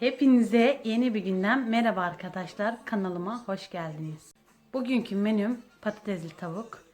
Hepinize yeni bir günden merhaba arkadaşlar. Kanalıma hoş geldiniz. Bugünkü menüm patatesli tavuk.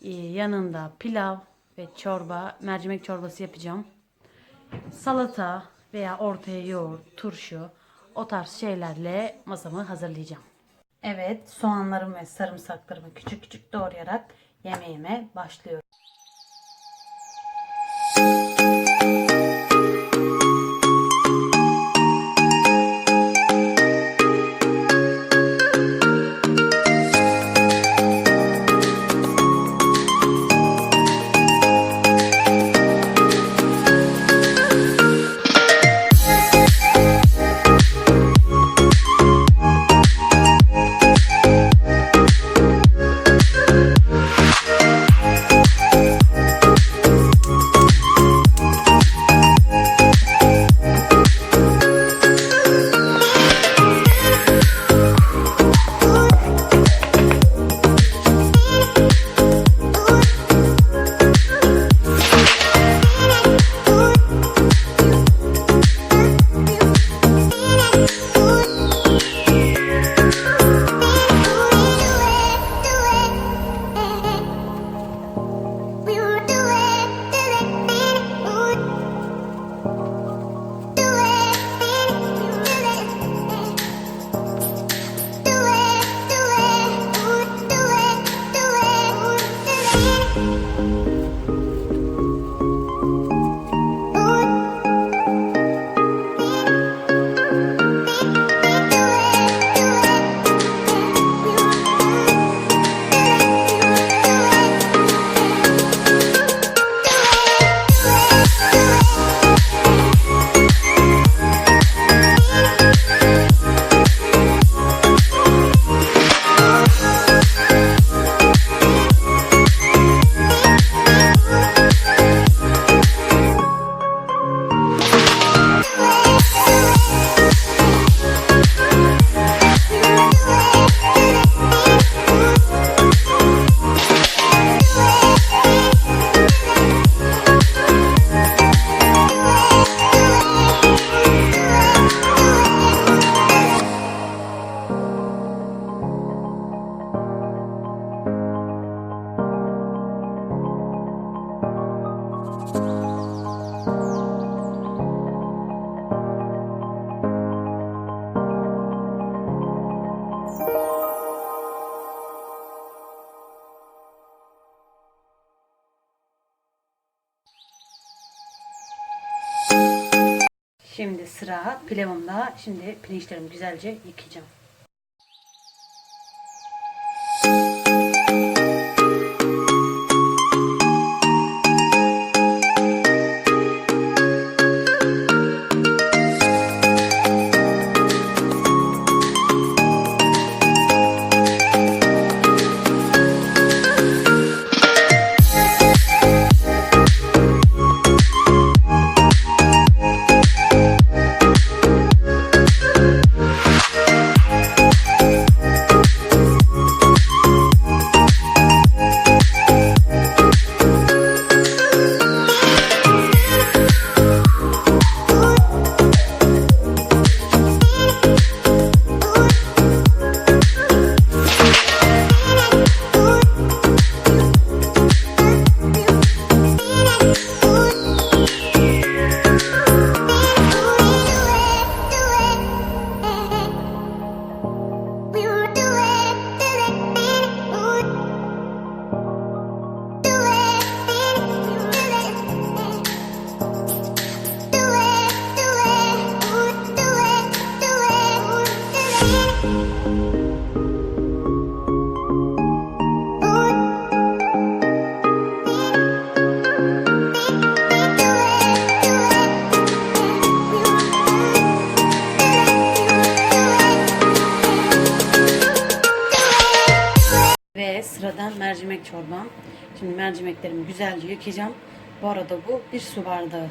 Yanında pilav ve çorba, mercimek çorbası yapacağım. Salata veya ortaya yoğurt, turşu, o tarz şeylerle masamı hazırlayacağım. Evet, soğanlarımı ve sarımsaklarımı küçük küçük doğrayarak yemeğime başlıyorum. Şimdi sıra pilavımda. Şimdi pirinçlerimi güzelce yıkayacağım. Ve sıradan mercimek çorbam. Şimdi mercimeklerimi güzelce yıkayacağım. Bu arada bu bir su bardağı.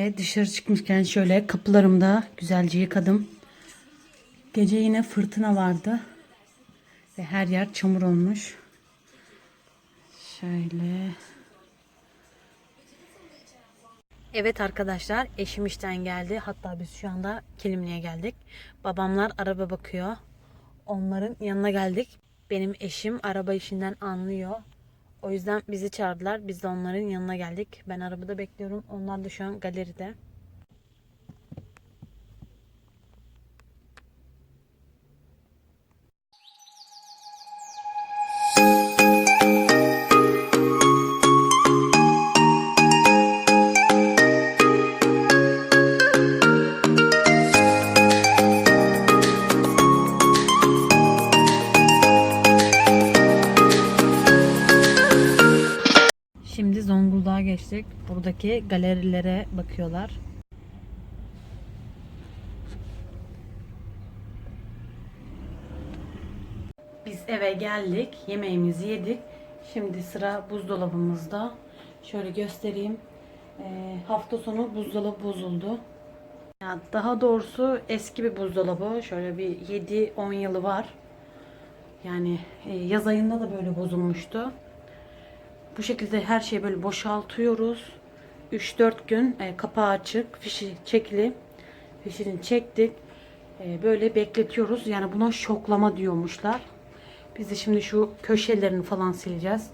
Ve dışarı çıkmışken şöyle kapılarımı da güzelce yıkadım. Gece yine fırtına vardı. Ve her yer çamur olmuş. Şöyle. Evet arkadaşlar, eşim işten geldi. Hatta biz şu anda Kilimli'ye geldik. Babamlar araba bakıyor. Onların yanına geldik. Benim eşim araba işinden anlıyor. O yüzden bizi çağırdılar. Biz de onların yanına geldik. Ben arabada bekliyorum. Onlar da şu an galeride. Şimdi Zonguldak'a geçtik. Buradaki galerilere bakıyorlar. Biz eve geldik. Yemeğimizi yedik. Şimdi sıra buzdolabımızda. Şöyle göstereyim. Hafta sonu buzdolabı bozuldu. Ya daha doğrusu eski bir buzdolabı. Şöyle bir 7-10 yılı var. Yani yaz ayında da böyle bozulmuştu. Bu şekilde her şeyi böyle boşaltıyoruz. 3-4 gün kapağı açık, fişi çekili. Fişini çektik. Böyle bekletiyoruz. Yani buna şoklama diyormuşlar. Biz de şimdi şu köşelerini falan sileceğiz.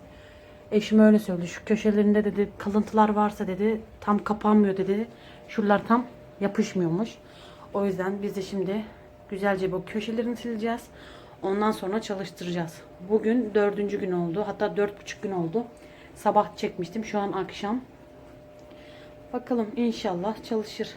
Eşim öyle söyledi. Şu köşelerinde dedi kalıntılar varsa dedi tam kapanmıyor dedi. Şuralar tam yapışmıyormuş. O yüzden biz de şimdi güzelce bu köşelerini sileceğiz. Ondan sonra çalıştıracağız. Bugün 4. gün oldu. Hatta 4,5 gün oldu. Sabah çekmiştim. Şu an akşam. Bakalım inşallah çalışır.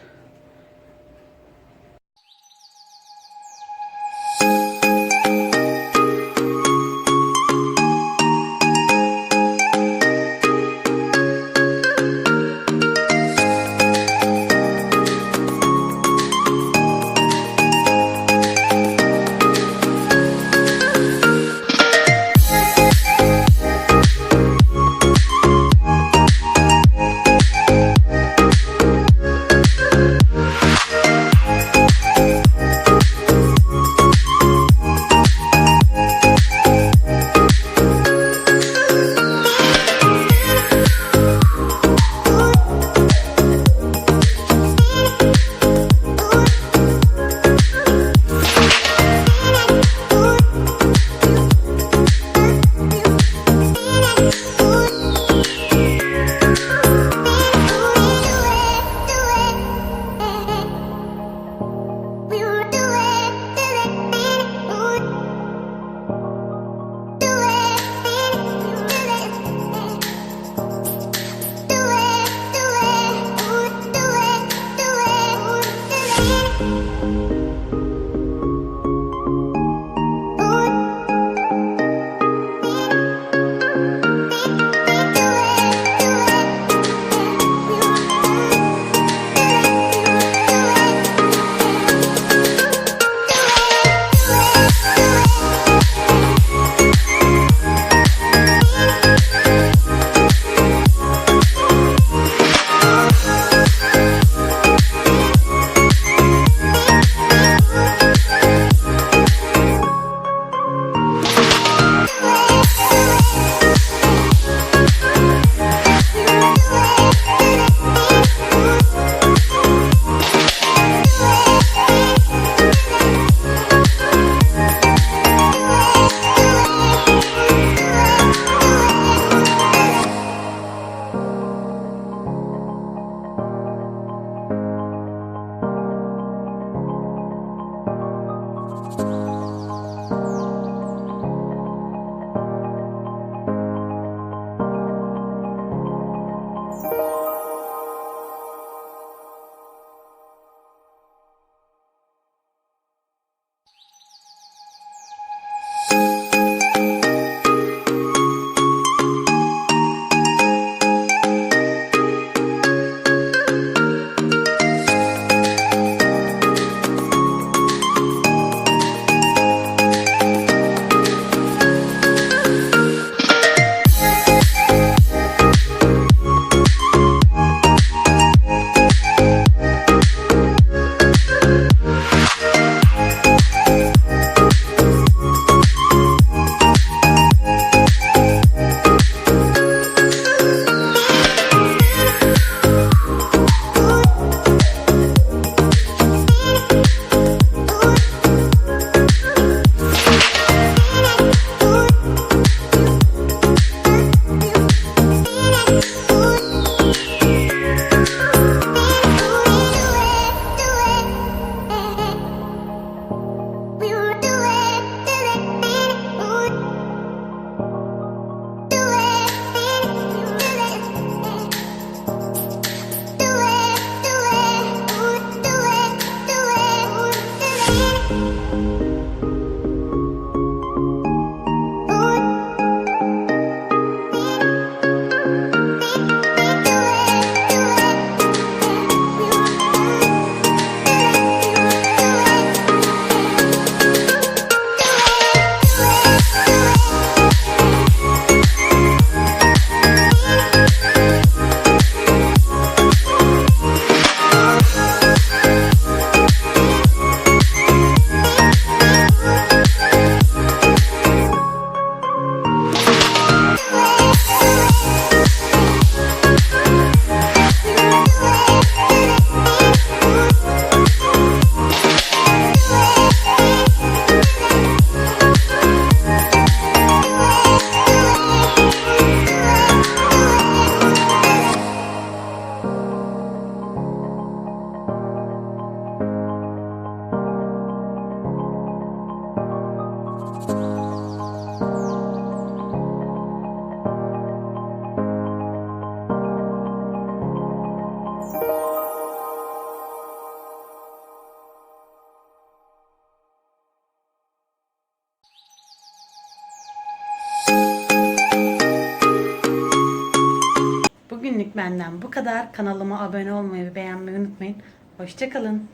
Bugünlük benden bu kadar. Kanalıma abone olmayı ve beğenmeyi unutmayın. Hoşça kalın.